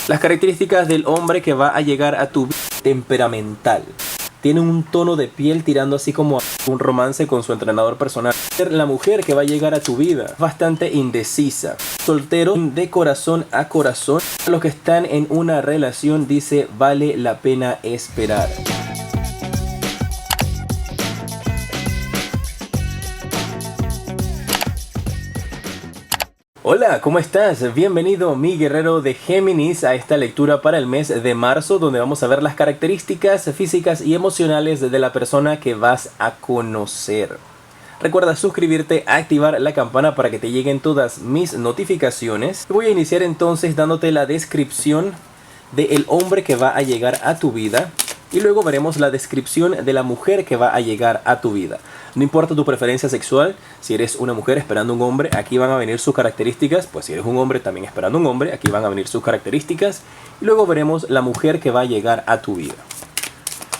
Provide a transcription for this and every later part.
Las características del hombre que va a llegar a tu vida: temperamental. Tiene un tono de piel tirando así como a un romance con su entrenador personal. La mujer que va a llegar a tu vida: bastante indecisa. Soltero de corazón a corazón. Los que están en una relación, dice, vale la pena esperar. Hola, ¿cómo estás? Bienvenido, mi guerrero de Géminis, a esta lectura para el mes de marzo, donde vamos a ver las características físicas y emocionales de la persona que vas a conocer. Recuerda suscribirte, activar la campana para que te lleguen todas mis notificaciones. Voy a iniciar entonces dándote la descripción del hombre que va a llegar a tu vida. Y luego veremos la descripción de la mujer que va a llegar a tu vida. No importa tu preferencia sexual, si eres una mujer esperando un hombre, aquí van a venir sus características. Pues si eres un hombre también esperando un hombre, aquí van a venir sus características. Y luego veremos la mujer que va a llegar a tu vida.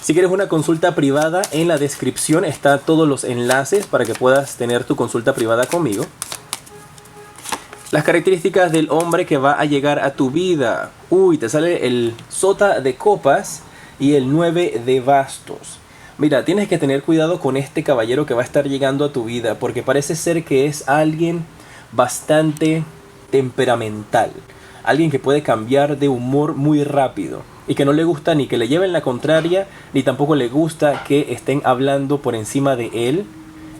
Si quieres una consulta privada, en la descripción están todos los enlaces para que puedas tener tu consulta privada conmigo. Las características del hombre que va a llegar a tu vida. Uy, te sale el sota de copas y el 9 de bastos. Mira, tienes que tener cuidado con este caballero que va a estar llegando a tu vida, porque parece ser que es alguien bastante temperamental. Alguien que puede cambiar de humor muy rápido y que no le gusta ni que le lleven la contraria, ni tampoco le gusta que estén hablando por encima de él.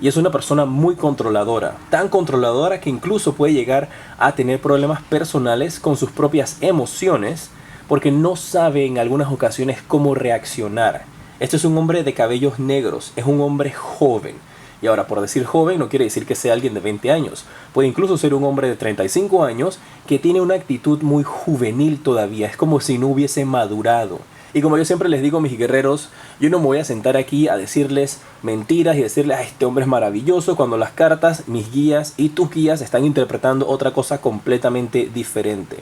Y es una persona muy controladora, tan controladora que incluso puede llegar a tener problemas personales con sus propias emociones, porque no sabe en algunas ocasiones cómo reaccionar. Este es un hombre de cabellos negros, es un hombre joven. Y ahora, por decir joven, no quiere decir que sea alguien de 20 años. Puede incluso ser un hombre de 35 años que tiene una actitud muy juvenil todavía. Es como si no hubiese madurado. Y como yo siempre les digo a mis guerreros, yo no me voy a sentar aquí a decirles mentiras y decirles, este hombre es maravilloso, cuando las cartas, mis guías y tus guías están interpretando otra cosa completamente diferente.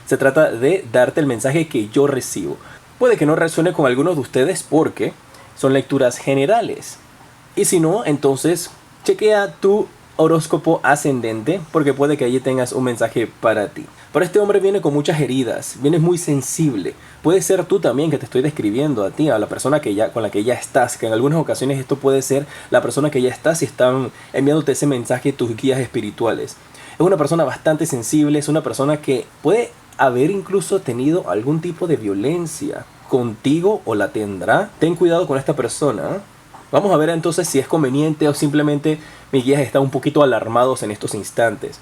Se trata de darte el mensaje que yo recibo. Puede que no resuene con algunos de ustedes porque son lecturas generales. Y si no, entonces chequea tu horóscopo ascendente, porque puede que allí tengas un mensaje para ti. Pero este hombre viene con muchas heridas, viene muy sensible. Puede ser tú también, que te estoy describiendo a ti, a la persona con la que ya estás, que en algunas ocasiones esto puede ser la persona que ya estás y están enviándote ese mensaje tus guías espirituales. Es una persona bastante sensible, es una persona que puede haber incluso tenido algún tipo de violencia contigo o la tendrá. Ten cuidado con esta persona. Vamos a ver entonces si es conveniente o simplemente mis guías están un poquito alarmados en estos instantes.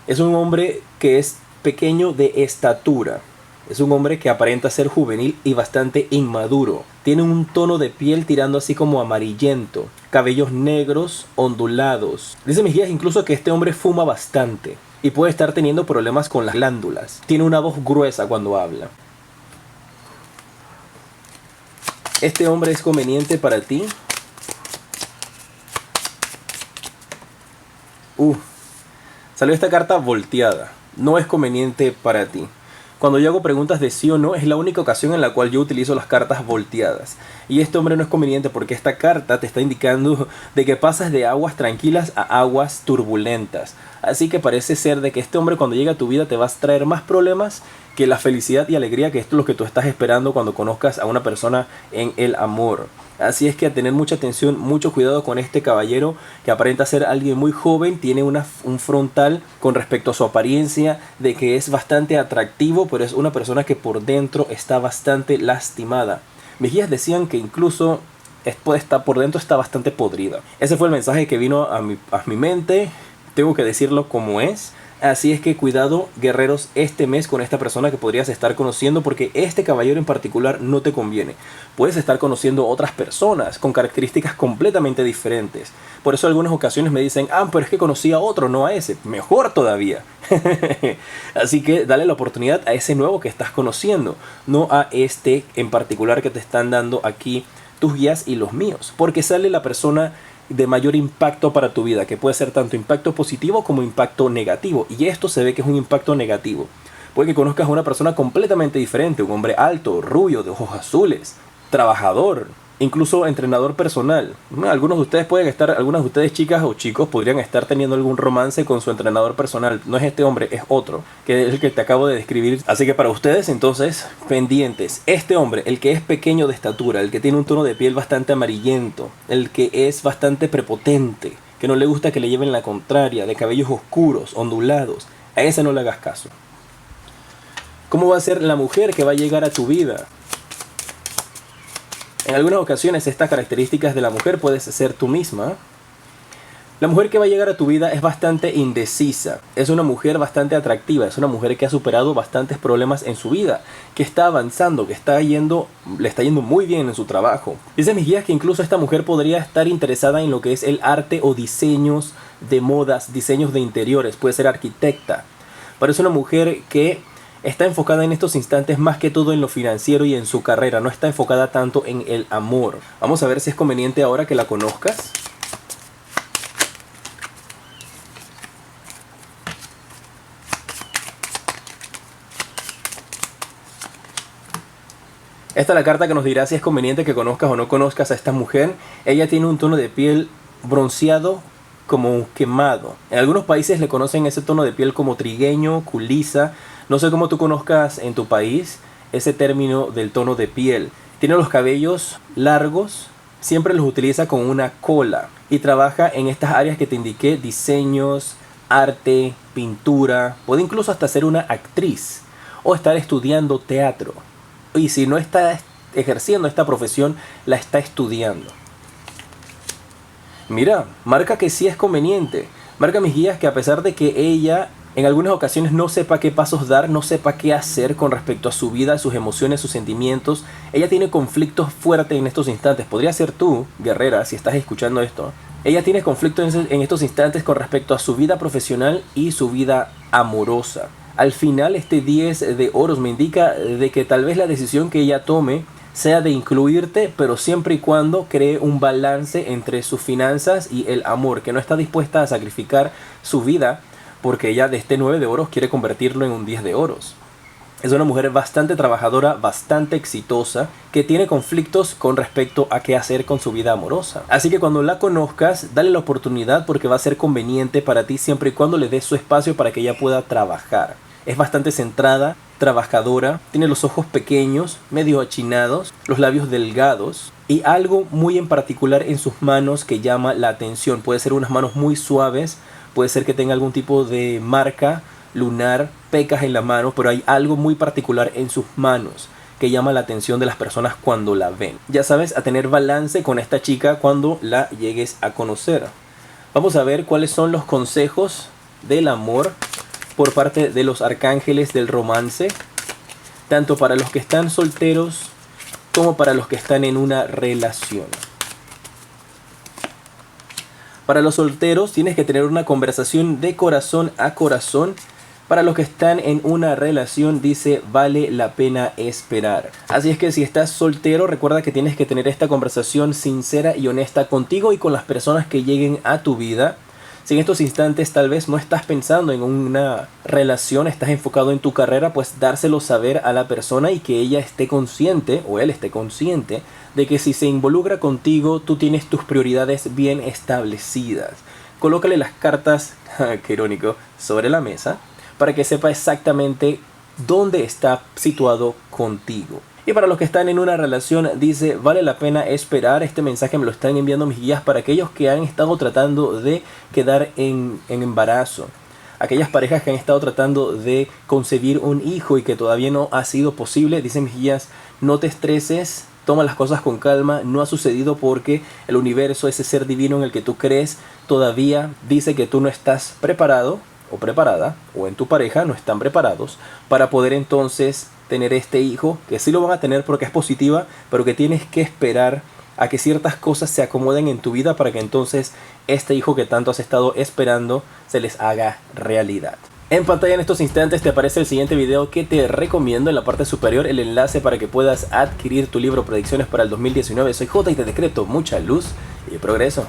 Es un hombre que es pequeño de estatura. Es un hombre que aparenta ser juvenil y bastante inmaduro. Tiene un tono de piel tirando así como amarillento. Cabellos negros ondulados. Dice mis guías incluso que este hombre fuma bastante y puede estar teniendo problemas con las glándulas. Tiene una voz gruesa cuando habla. Este hombre es conveniente para ti. Salió esta carta volteada. No es conveniente para ti. Cuando yo hago preguntas de sí o no, es la única ocasión en la cual yo utilizo las cartas volteadas. Y este hombre no es conveniente porque esta carta te está indicando de que pasas de aguas tranquilas a aguas turbulentas. Así que parece ser de que este hombre, cuando llega a tu vida, te va a traer más problemas que la felicidad y alegría, que esto es lo que tú estás esperando cuando conozcas a una persona en el amor. Así es que a tener mucha atención, mucho cuidado con este caballero que aparenta ser alguien muy joven. Tiene un frontal con respecto a su apariencia de que es bastante atractivo, pero es una persona que por dentro está bastante lastimada. Mis guías decían que incluso por dentro está bastante podrida. Ese fue el mensaje que vino a mi mente. Tengo que decirlo como es. Así es que cuidado, guerreros, este mes con esta persona que podrías estar conociendo, porque este caballero en particular no te conviene. Puedes estar conociendo otras personas con características completamente diferentes. Por eso en algunas ocasiones me dicen, pero es que conocí a otro, no a ese. Mejor todavía. Así que dale la oportunidad a ese nuevo que estás conociendo, no a este en particular que te están dando aquí tus guías y los míos. Porque sale la persona de mayor impacto para tu vida, que puede ser tanto impacto positivo como impacto negativo, y esto se ve que es un impacto negativo. Puede que conozcas a una persona completamente diferente, un hombre alto, rubio, de ojos azules, trabajador, incluso entrenador personal. Algunos de ustedes pueden estar, algunas de ustedes chicas o chicos podrían estar teniendo algún romance con su entrenador personal. No es este hombre, es otro, que es el que te acabo de describir. Así que para ustedes entonces, pendientes. Este hombre, el que es pequeño de estatura, el que tiene un tono de piel bastante amarillento, el que es bastante prepotente, que no le gusta que le lleven la contraria, de cabellos oscuros, ondulados, a ese no le hagas caso. ¿Cómo va a ser la mujer que va a llegar a tu vida? En algunas ocasiones estas características de la mujer puedes ser tú misma. La mujer que va a llegar a tu vida es bastante indecisa, es una mujer bastante atractiva, es una mujer que ha superado bastantes problemas en su vida, que está avanzando, que le está yendo muy bien en su trabajo. Dicen mis guías que incluso esta mujer podría estar interesada en lo que es el arte o diseños de modas, diseños de interiores, puede ser arquitecta. Pero es una mujer que está enfocada en estos instantes más que todo en lo financiero y en su carrera, no está enfocada tanto en el amor. Vamos a ver si es conveniente ahora que la conozcas. Esta es la carta que nos dirá si es conveniente que conozcas o no conozcas a esta mujer. Ella tiene un tono de piel bronceado como quemado. En algunos países le conocen ese tono de piel como trigueño, culiza. No sé cómo tú conozcas en tu país ese término del tono de piel. Tiene los cabellos largos, siempre los utiliza con una cola y trabaja en estas áreas que te indiqué, diseños, arte, pintura. Puede incluso hasta ser una actriz o estar estudiando teatro. Y si no está ejerciendo esta profesión, la está estudiando. Mira, marca que sí es conveniente. Marca mis guías que a pesar de que ella en algunas ocasiones no sepa qué pasos dar, no sepa qué hacer con respecto a su vida, sus emociones, sus sentimientos, ella tiene conflictos fuertes en estos instantes. Podría ser tú, guerrera, si estás escuchando esto. Ella tiene conflictos en estos instantes con respecto a su vida profesional y su vida amorosa. Al final este 10 de oros me indica de que tal vez la decisión que ella tome sea de incluirte, pero siempre y cuando cree un balance entre sus finanzas y el amor, que no está dispuesta a sacrificar su vida porque ella de este 9 de oros quiere convertirlo en un 10 de oros. Es una mujer bastante trabajadora, bastante exitosa, que tiene conflictos con respecto a qué hacer con su vida amorosa. Así que cuando la conozcas, dale la oportunidad porque va a ser conveniente para ti siempre y cuando le des su espacio para que ella pueda trabajar. Es bastante centrada, trabajadora, tiene los ojos pequeños, medio achinados, los labios delgados y algo muy en particular en sus manos que llama la atención. Puede ser unas manos muy suaves, puede ser que tenga algún tipo de marca lunar, pecas en la mano, pero hay algo muy particular en sus manos que llama la atención de las personas cuando la ven. Ya sabes, a tener balance con esta chica cuando la llegues a conocer. Vamos a ver cuáles son los consejos del amor por parte de los arcángeles del romance, tanto para los que están solteros como para los que están en una relación. Para los solteros tienes que tener una conversación de corazón a corazón. Para los que están en una relación dice vale la pena esperar. Así es que si estás soltero recuerda que tienes que tener esta conversación sincera y honesta contigo y con las personas que lleguen a tu vida. Si en estos instantes tal vez no estás pensando en una relación, estás enfocado en tu carrera, pues dárselo saber a la persona y que ella esté consciente o él esté consciente de que si se involucra contigo, tú tienes tus prioridades bien establecidas. Colócale las cartas, qué irónico, sobre la mesa para que sepa exactamente dónde está situado contigo. Y para los que están en una relación dice vale la pena esperar. Este mensaje me lo están enviando mis guías para aquellos que han estado tratando de quedar en embarazo. Aquellas parejas que han estado tratando de concebir un hijo y que todavía no ha sido posible. Dicen mis guías, no te estreses, toma las cosas con calma. No ha sucedido porque el universo, ese ser divino en el que tú crees, todavía dice que tú no estás preparado o preparada, o en tu pareja no están preparados para poder entonces tener este hijo, que sí lo van a tener porque es positiva, pero que tienes que esperar a que ciertas cosas se acomoden en tu vida para que entonces este hijo que tanto has estado esperando se les haga realidad. En pantalla en estos instantes te aparece el siguiente video que te recomiendo. En la parte superior el enlace para que puedas adquirir tu libro Predicciones para el 2019. Soy J y te decreto mucha luz y progreso.